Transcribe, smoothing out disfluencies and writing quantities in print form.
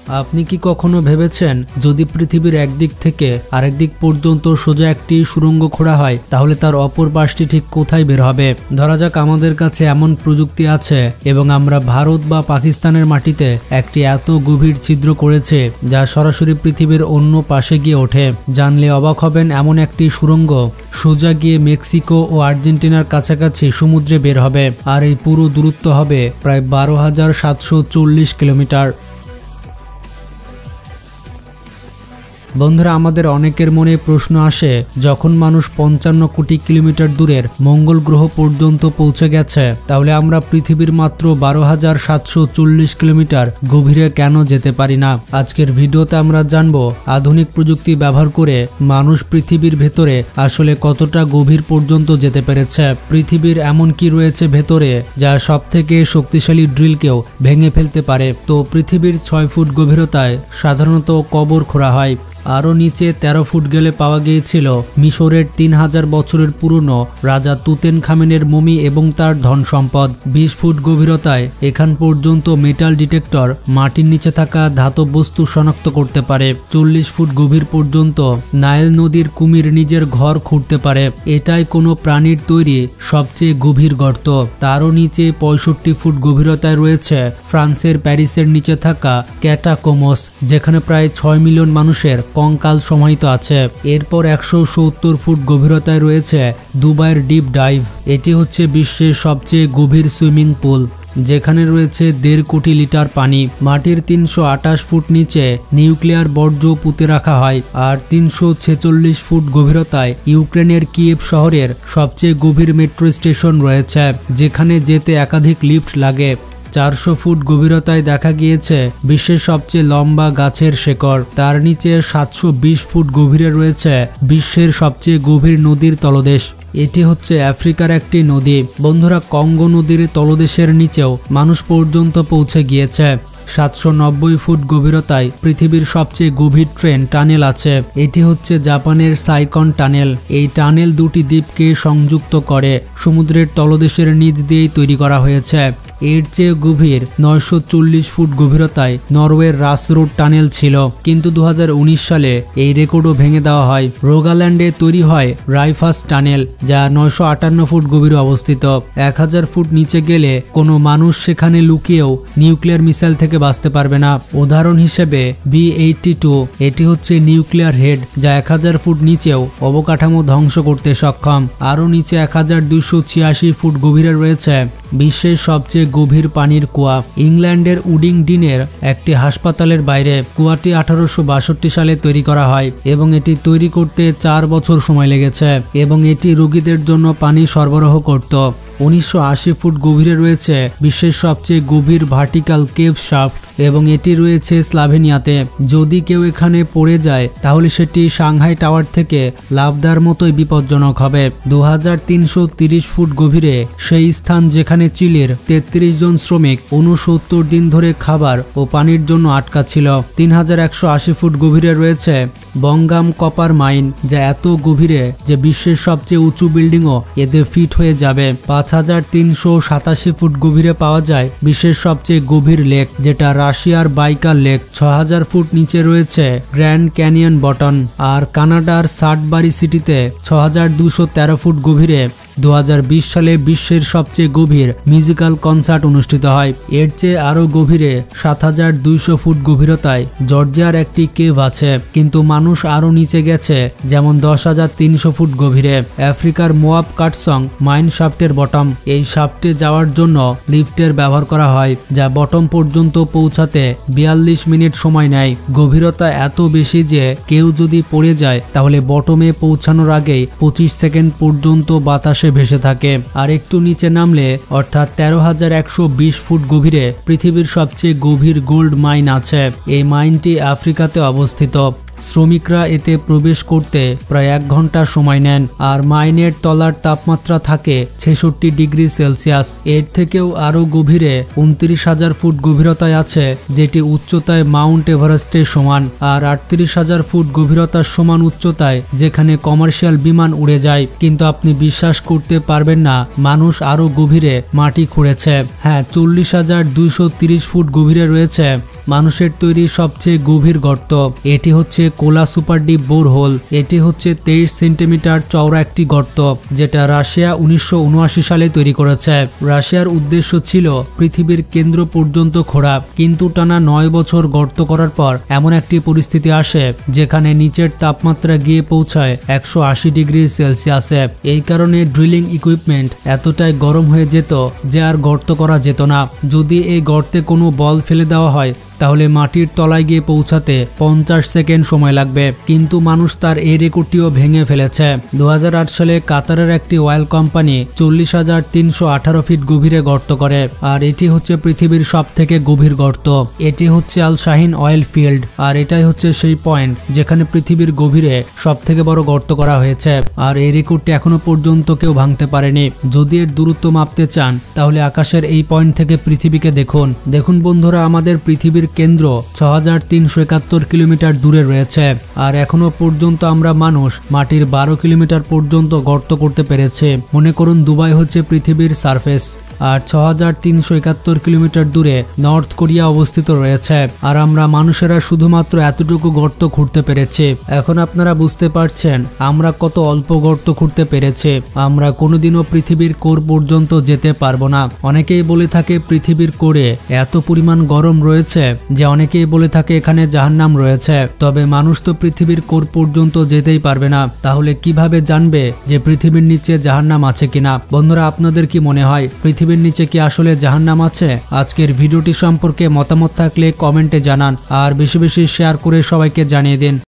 আপনি কি কখনো ভেবেছেন যদি পৃথিবীর একদিক থেকে আরেক দিক পর্যন্ত সোজা একটি সুড়ঙ্গ খোঁড়া হয় তাহলে তার অপর পাশটি ঠিক কোথায় বের হবে? ধরা যাক আমাদের কাছে এমন প্রযুক্তি আছে এবং আমরা ভারত বা পাকিস্তানের মাটিতে একটি এত গভীর ছিদ্র করেছে যা সরাসরি পৃথিবীর অন্য পাশে গিয়ে ওঠে। জানলে অবাক হবেন, এমন একটি সুড়ঙ্গ সোজা গিয়ে মেক্সিকো ও আর্জেন্টিনার কাছাকাছি সমুদ্রে বের হবে, আর এই পুরো দূরত্ব হবে প্রায় 12,740 কিলোমিটার। বন্ধুরা, আমাদের অনেকের মনে প্রশ্ন আসে, যখন মানুষ 55 কোটি কিলোমিটার দূরের মঙ্গল গ্রহ পর্যন্ত পৌঁছে গেছে তাহলে আমরা পৃথিবীর মাত্র 12,740 কিলোমিটার গভীরে কেন যেতে পারি না? আজকের ভিডিওতে আমরা জানবো আধুনিক প্রযুক্তি ব্যবহার করে মানুষ পৃথিবীর ভেতরে আসলে কতটা গভীর পর্যন্ত যেতে পেরেছে। পৃথিবীর এমন কি রয়েছে ভেতরে যা সবথেকে শক্তিশালী ড্রিলকেও ভেঙে ফেলতে পারে। তো পৃথিবীর 6 ফুট গভীরতায় সাধারণত কবর খোঁড়া হয়। আরও নিচে 13 ফুট গেলে পাওয়া গিয়েছিল মিশরের 3000 বছরের পুরনো রাজা তুতেনখামেনের মমি এবং তার ধন সম্পদ। 20 ফুট গভীরতায় এখান পর্যন্ত মেটাল ডিটেক্টর মাটির নিচে থাকা ধাতব বস্তু শনাক্ত করতে পারে। 40 ফুট গভীর পর্যন্ত নাইল নদীর কুমির নিজের ঘর খুঁড়তে পারে। এটাই কোনো প্রাণীর তৈরি সবচেয়ে গভীর গর্ত। তারও নিচে 65 ফুট গভীরতায় রয়েছে ফ্রান্সের প্যারিসের নিচে থাকা ক্যাটাকোমস, যেখানে প্রায় 6 মিলিয়ন মানুষের কঙ্কাল সমাহিত আছে। এরপর 170 ফুট গভীরতায় রয়েছে দুবাইয়ের ডিপ ডাইভ। এটি হচ্ছে বিশ্বের সবচেয়ে গভীর সুইমিং পুল, যেখানে রয়েছে 1.5 কোটি লিটার পানি। মাটির 328 ফুট নিচে নিউক্লিয়ার বর্জ্য পুঁতে রাখা হয়। আর 346 ফুট গভীরতায় ইউক্রেনের কিয়েভ শহরের সবচেয়ে গভীর মেট্রো স্টেশন রয়েছে, যেখানে যেতে একাধিক লিফট লাগে। 400 ফুট গভীরতায় দেখা গিয়েছে বিশ্বের সবচেয়ে লম্বা গাছের শেকড়। তার নিচে 720 ফুট গভীরে রয়েছে বিশ্বের সবচেয়ে গভীর নদীর তলদেশ। এটি হচ্ছে আফ্রিকার একটি নদী। বন্ধুরা, কঙ্গো নদীর তলদেশের নিচেও মানুষ পর্যন্ত পৌঁছে গিয়েছে। 790 ফুট গভীরতায় পৃথিবীর সবচেয়ে গভীর ট্রেন টানেল আছে। এটি হচ্ছে জাপানের সাইকন টানেল। এই টানেল দুটি দ্বীপকে সংযুক্ত করে সমুদ্রের তলদেশের নিচ দিয়েই তৈরি করা হয়েছে। এর চেয়ে গভীর 940 ফুট গভীরতায় নরওয়ের রাস রোড টানেল ছিল, কিন্তু 2019 সালে এই রেকর্ডও ভেঙে দেওয়া হয়। রোগাল্যান্ডে তৈরি হয় রাইফাস টানেল, যা 958 ফুট গভীরে অবস্থিত। 1000 ফুট নিচে গেলে কোনো মানুষ সেখানে লুকিয়েও নিউক্লিয়ার মিসাইল থেকে বাঁচতে পারবে না। উদাহরণ হিসেবে B-82, এটি হচ্ছে নিউক্লিয়ার হেড, যা 1000 ফুট নিচেও অবকাঠামো ধ্বংস করতে সক্ষম। আরও নিচে 1286 ফুট গভীরে রয়েছে বিশ্বের সবচেয়ে গভীর পানির কুয়া। ইংল্যান্ডের উডিংডিনের একটি হাসপাতালের বাইরে। কুয়াটি 1862 সালে তৈরি করা হয় এবং এটি তৈরি করতে 4 বছর সময় লেগেছে এবং এটি রোগীদের জন্য পানি সরবরাহ করত। 1980 ফুট গভীরে রয়েছে বিশ্বের সবচেয়ে গভীর ভার্টিক্যাল কেভ শাফট এবং এটি রয়েছে স্লোভেনিয়াতে। যদি কেউ এখানে পড়ে যায় তাহলে সেটি সাংহাই টাওয়ার থেকে লাফ দেওয়ার মতোই বিপজ্জনক হবে। 2330 ফুট গভীরে সেই স্থান যেখানে চিলির 33 জন শ্রমিক 69 দিন ধরে খাবার ও পানির জন্য আটকা ছিল। 3180 ফুট গভীরে রয়েছে বঙ্গাম কপার মাইন, যা এত গভীরে যে বিশ্বের সবচেয়ে উঁচু বিল্ডিংও এতে ফিট হয়ে যাবে। 5387 ফুট গভীরে পাওয়া যায় বিশ্বের সবচেয়ে গভীর লেক, যেটা রাশিয়ার বাইকার লেক। 6000 ফুট নিচে রয়েছে গ্র্যান্ড ক্যানিয়ন বটন। আর কানাডার সাডবারি সিটিতে 6213 ফুট গভীরে 2020 সালে বিশ্বের সবচেয়ে গভীর মিউজিক্যাল কনসার্ট অনুষ্ঠিত হয়। এর চেয়ে আরও গভীরে 7200 ফুট গভীরতায় জর্জিয়ার একটি কেভ আছে, কিন্তু মানুষ আরও নিচে গেছে, যেমন 10300 ফুট গভীরে আফ্রিকার মোয়াব কাটসং মাইন শাফটের বটম। এই শাফটে যাওয়ার জন্য লিফটের ব্যবহার করা হয়, যা বটম পর্যন্ত পৌঁছাতে 42 মিনিট সময় নেয়। গভীরতা এত বেশি যে কেউ যদি পড়ে যায় তাহলে বটমে পৌঁছানোর আগেই 25 সেকেন্ড পর্যন্ত বাতাসে ভেসে থাকে। আর একটু নিচে নামলে অর্থাৎ 13120 ফুট গভীরে পৃথিবীর সবচেয়ে গভীর গোল্ড মাইন আছে। এই মাইনটি আফ্রিকাতে অবস্থিত। শ্রমিকরা এতে প্রবেশ করতে প্রায় 1 ঘন্টা সময় নেন আর মাইনের তলার তাপমাত্রা থাকে 66 ডিগ্রি সেলসিয়াস। এর থেকেও আরও গভীরে 29,000 ফুট গভীরতায় আছে, যেটি উচ্চতায় মাউন্ট এভারেস্টের সমান, আর 38,000 ফুট গভীরতার সমান উচ্চতায় যেখানে কমার্শিয়াল বিমান উড়ে যায়। কিন্তু আপনি বিশ্বাস করতে পারবেন না, মানুষ আরও গভীরে মাটি খুঁড়েছে। হ্যাঁ, 40,230 ফুট গভীরে রয়েছে মানুষের তৈরি সবচেয়ে গভীর গর্ত। এটি হচ্ছে কোলা সুপার ডিপ বোরহোল। এটি হচ্ছে 23 সেন্টিমিটার চওড়া একটি গর্ত, যেটা রাশিয়া 1979 সালে তৈরি করেছে। রাশিয়ার উদ্দেশ্য ছিল পৃথিবীর কেন্দ্র পর্যন্ত খোঁড়া, কিন্তু টানা 9 বছর গর্ত করার পর এমন একটি পরিস্থিতি আসে যেখানে নিচের তাপমাত্রা গিয়ে পৌঁছায় 180 ডিগ্রি সেলসিয়াসে। এই কারণে ড্রিলিং ইকুইপমেন্ট এতটাই গরম হয়ে যেত যে আর গর্ত করা যেত না। যদি এই গর্তে কোনো বল ফেলে দেওয়া হয় তাহলে মাটির তলায় গিয়ে পৌঁছাতে 50 সেকেন্ড সময় লাগবে, কিন্তু মানুষ তার এই রেকর্ডটিও ভেঙে ফেলেছে। 2008 সালে কাতারের একটি অয়েল কোম্পানি 40,318 ফিট গভীরে গর্ত করে, আর এটি হচ্ছে পৃথিবীর সবথেকে গভীর গর্ত। এটি হচ্ছে আল শাহিন অয়েল ফিল্ড, আর এটাই হচ্ছে সেই পয়েন্ট যেখানে পৃথিবীর গভীরে সবথেকে বড় গর্ত করা হয়েছে। আর এই রেকর্ডটি এখনো পর্যন্ত কেউ ভাঙতে পারেনি। যদি এর দূরত্ব মাপতে চান তাহলে আকাশের এই পয়েন্ট থেকে পৃথিবীকে দেখুন। দেখুন বন্ধুরা, আমাদের পৃথিবীর কেন্দ্র 6371 কিলোমিটার দূরে রয়েছে, আর এখনো পর্যন্ত আমরা মানুষ মাটির 12 কিলোমিটার পর্যন্ত গর্ত করতে পেরেছে। মনে করুন দুবাই হচ্ছে পৃথিবীর সারফেস, আর 6371 কিলোমিটার দূরে নর্থ কোরিয়া অবস্থিত রয়েছে, আর আমরা মানুষেরা শুধুমাত্র এতটুকু গর্ত খুঁড়তে পেরেছি। এখন আপনারা বুঝতে পারছেন আমরা কত অল্প গর্ত খুঁড়তে পেরেছি। আমরা কোনোদিনও পৃথিবীর কোর পর্যন্ত যেতে পারবো না। অনেকেই বলে থাকে পৃথিবীর কোরে এত পরিমাণ গরম রয়েছে যে অনেকেই বলে থাকে এখানে জাহান্নাম রয়েছে, তবে মানুষ তো পৃথিবীর কোর পর্যন্ত যেতেই পারবে না। তাহলে কিভাবে জানবে যে পৃথিবীর নিচে জাহান্নাম আছে কিনা? বন্ধুরা, আপনাদের কি মনে হয় পৃথিবীর নিচে কি আসলে জাহান্নাম আছে? আজকের ভিডিওটি সম্পর্কে মতামত থাকলে কমেন্টে জানান, আর বেশি বেশি শেয়ার করে সবাইকে জানিয়ে দিন।